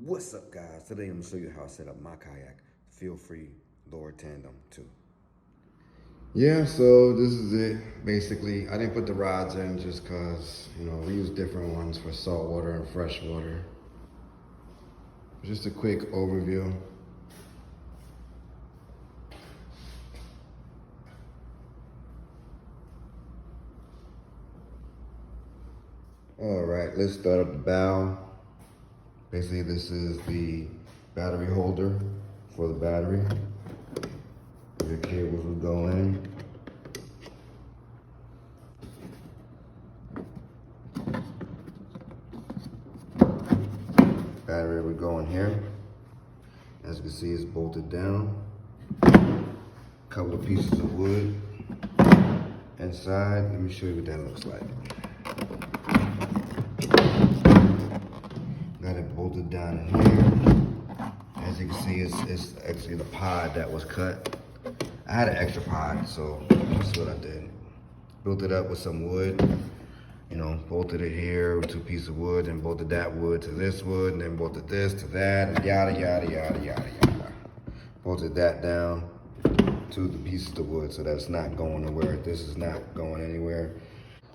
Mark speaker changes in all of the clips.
Speaker 1: What's up, guys? Today I'm gonna show you how to set up my kayak Feelfree lower tandem 2. Yeah, so this is it. Basically, I didn't put the rods in just cause, we use different ones for saltwater and freshwater. Just a quick overview. All right, let's start up the bow. Basically, this is the battery holder for the battery. Your cables will go in. Battery would go in here. As you can see, it's bolted down. A couple of pieces of wood inside. Let me show you what that looks like. Got it bolted down in here. As you can see, it's actually the pod that was cut. I had an extra pod, so that's what I did. Built it up with some wood, bolted it here with 2 pieces of wood, and bolted that wood to this wood, and then bolted this to that, and yada, yada, yada, yada, yada. Bolted that down to the pieces of wood so that's not going nowhere. This is not going anywhere.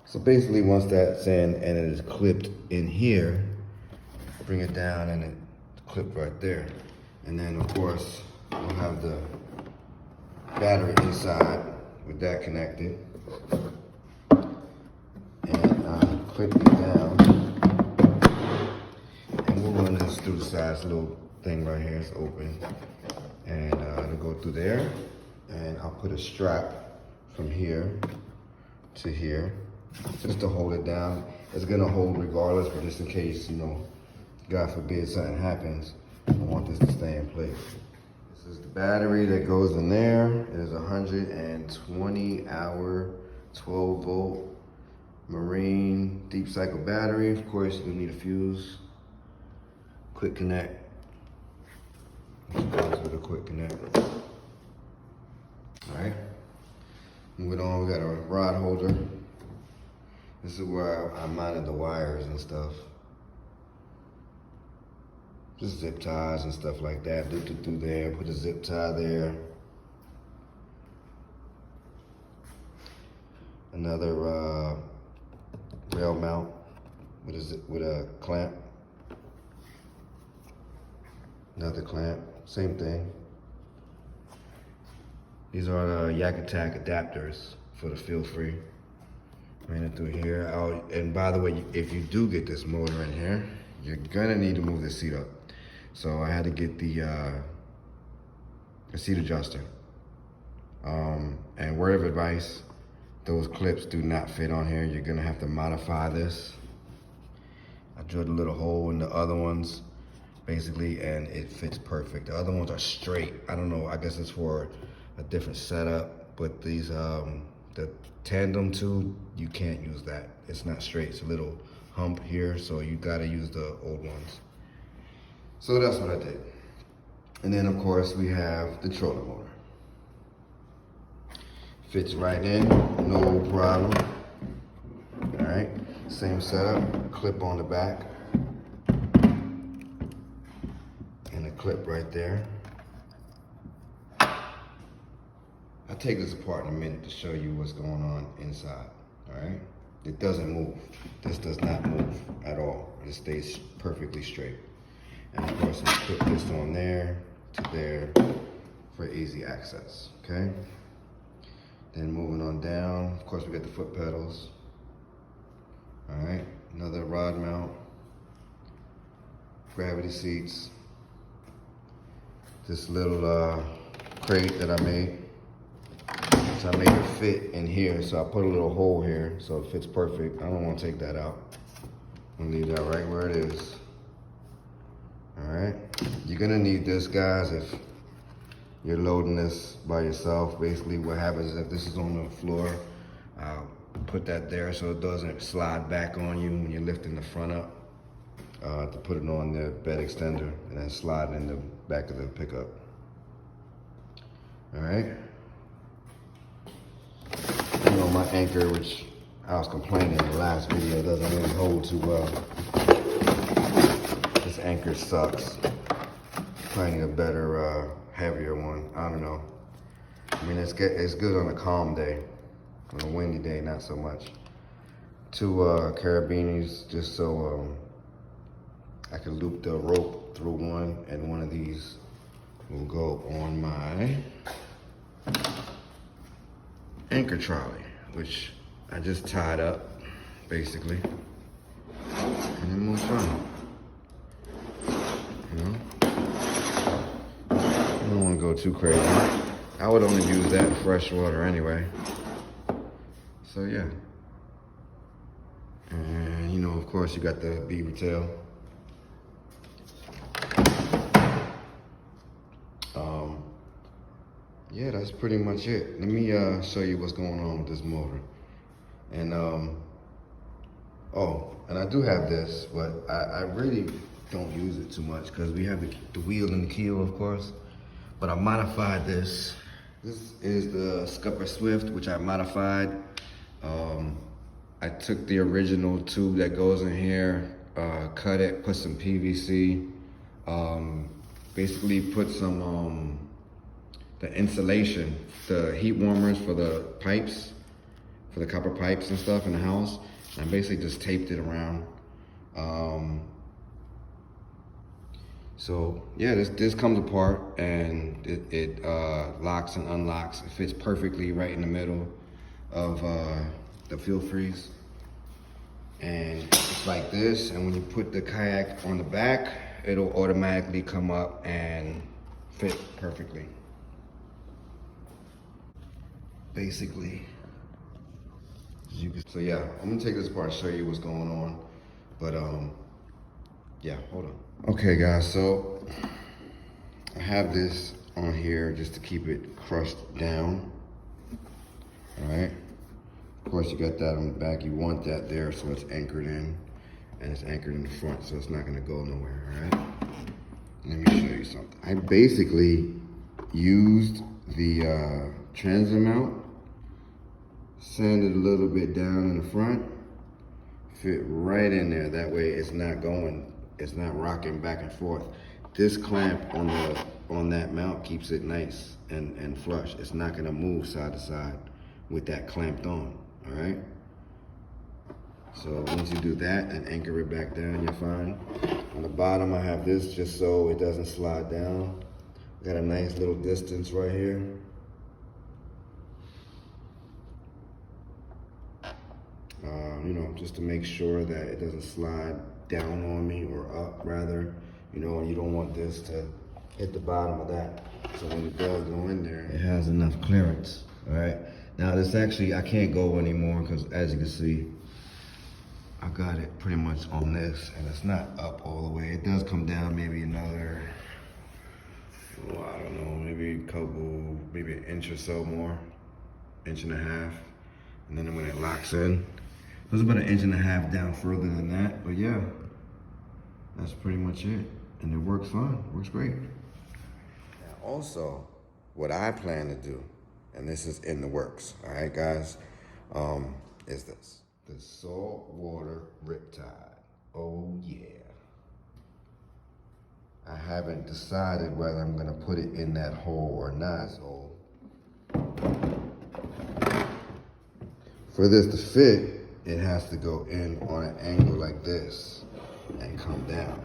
Speaker 1: So basically, once that's in and it is clipped in here, bring it down and it clipped right there. And then of course, we'll have the battery inside with that connected. And clip it down. And we'll run this through the sides, little thing right here is open. And it'll go through there. And I'll put a strap from here to here, just to hold it down. It's gonna hold regardless, but just in case, God forbid something happens, I want this to stay in place. This is the battery that goes in there. It is a 120 hour, 12 volt marine deep cycle battery. Of course, you'll need a fuse. Quick connect. Comes with a quick connect. All right, moving on, we got a rod holder. This is where I mounted the wires and stuff. Just zip ties and stuff like that. Looped it through there, put a zip tie there. Another rail mount with a clamp. Another clamp, same thing. These are the Yak Attack adapters for the Feelfree. Ran it through here. And by the way, if you do get this motor in here, you're gonna need to move the seat up. So I had to get the seat adjuster. And word of advice, those clips do not fit on here. You're gonna have to modify this. I drilled a little hole in the other ones, basically, and it fits perfect. The other ones are straight. I don't know, I guess it's for a different setup, but these, the tandem 2, you can't use that. It's not straight, it's a little hump here, so you gotta use the old ones. So that's what I did. And then of course we have the trolling motor. Fits right in, no problem. All right, same setup, clip on the back. And a clip right there. I'll take this apart in a minute to show you what's going on inside, all right? It doesn't move. This does not move at all. It stays perfectly straight. And of course, I put this on there to there for easy access, okay? Then moving on down, of course, we got the foot pedals. All right, another rod mount, gravity seats, this little crate that I made. So I made it fit in here, so I put a little hole here so it fits perfect. I don't want to take that out. I'm gonna leave that right where it is. All right, you're gonna need this, guys, if you're loading this by yourself. Basically what happens is if this is on the floor, put that there so it doesn't slide back on you when you're lifting the front up. To put it on the bed extender and then slide it in the back of the pickup. All right. My anchor, which I was complaining in the last video, doesn't really hold too well. This anchor sucks. Probably need a better, heavier one. I don't know. I mean, it's good on a calm day. On a windy day, not so much. 2 carabinis just so I can loop the rope through one, and one of these will go on my anchor trolley, which I just tied up, basically, and then move on. You know, I don't want to go too crazy. I would only use that in fresh water anyway. So yeah. And you know, of course, you got the beaver tail. Yeah, that's pretty much it. Let me show you what's going on with this motor. And oh, and I do have this, but I really don't use it too much because we have the wheel and the keel, of course. But I modified this. This is the Scupper Swift, which I modified. I took the original tube that goes in here, cut it, put some PVC, basically put some the insulation, the heat warmers for the pipes, for the copper pipes and stuff in the house. And I basically just taped it around. So yeah, this comes apart and it locks and unlocks. It fits perfectly right in the middle of the Feelfree. And it's like this, and when you put the kayak on the back, it'll automatically come up and fit perfectly. Basically, so yeah, I'm gonna take this apart and show you what's going on. But yeah, hold on. Okay guys, so I have this on here just to keep it crushed down. All right. Of course, you got that on the back. You want that there so it's anchored in, and it's anchored in the front, so it's not gonna go nowhere, all right? Let me show you something. I basically used the transit mount, sanded a little bit down in the front, fit right in there. That way it's not rocking back and forth. This clamp on that mount keeps it nice and flush. It's not gonna move side to side with that clamped on. All right. So once you do that and anchor it back down, you're fine. On the bottom, I have this just so it doesn't slide down. Got a nice little distance right here. You know, just to make sure that it doesn't slide down on me, or up rather. You know, you don't want this to hit the bottom of that. So when it does go in there, it has enough clearance. All right. Now this actually, I can't go anymore because as you can see, I got it pretty much on this and it's not up all the way. It does come down maybe another, oh, I don't know, maybe an inch or so more, inch and a half. And then when it locks in, it was about an inch and a half down further than that. But yeah, that's pretty much it. And it works fine, works great. Now also, what I plan to do, and this is in the works, all right, guys, is this. The saltwater Riptide. Oh, yeah. I haven't decided whether I'm gonna put it in that hole or not, so. For this to fit, it has to go in on an angle like this and come down,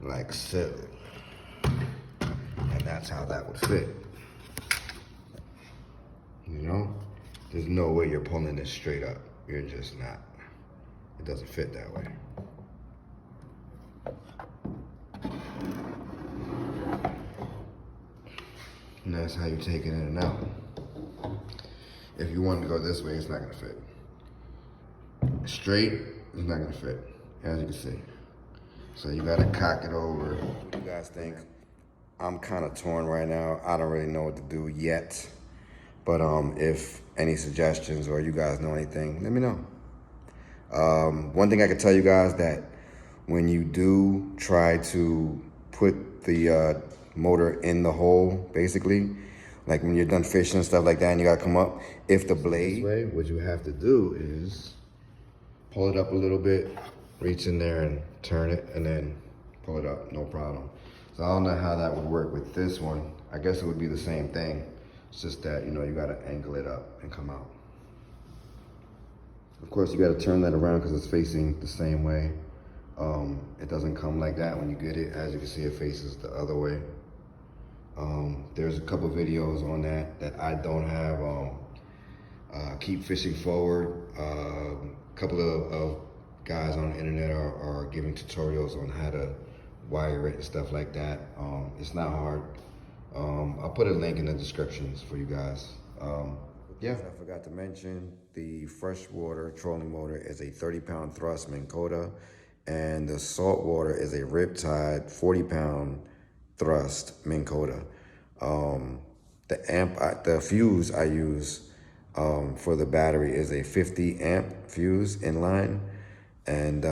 Speaker 1: like so. And that's how that would fit. You know, there's no way you're pulling this straight up. You're just not. It doesn't fit that way. And that's how you take it in and out. If you want to go this way, it's not gonna fit. Straight, it's not gonna fit, as you can see. So you gotta cock it over. What do you guys think? I'm kind of torn right now. I don't really know what to do yet. But if any suggestions or you guys know anything, let me know. One thing I can tell you guys, that when you do try to put the motor in the hole, basically, like when you're done fishing and stuff like that and you gotta come up, if the blade, what you have to do is pull it up a little bit, reach in there and turn it and then pull it up, no problem. So I don't know how that would work with this one. I guess it would be the same thing. It's just that, you know, you gotta angle it up and come out. Of course, you gotta turn that around because it's facing the same way. It doesn't come like that when you get it. As you can see, it faces the other way. There's a couple videos on that I don't have. Keep fishing forward. A couple of guys on the internet are giving tutorials on how to wire it and stuff like that. It's not hard. I'll put a link in the descriptions for you guys. Yeah. I forgot to mention, the freshwater trolling motor is a 30-pound thrust Minn Kota, and the saltwater is a Riptide 40-pound thrust Minn Kota. The fuse I use for the battery is a 50 amp fuse inline. And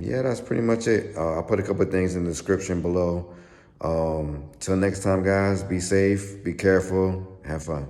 Speaker 1: yeah, that's pretty much it. I'll put a couple of things in the description below. Till next time, guys, be safe, be careful, have fun.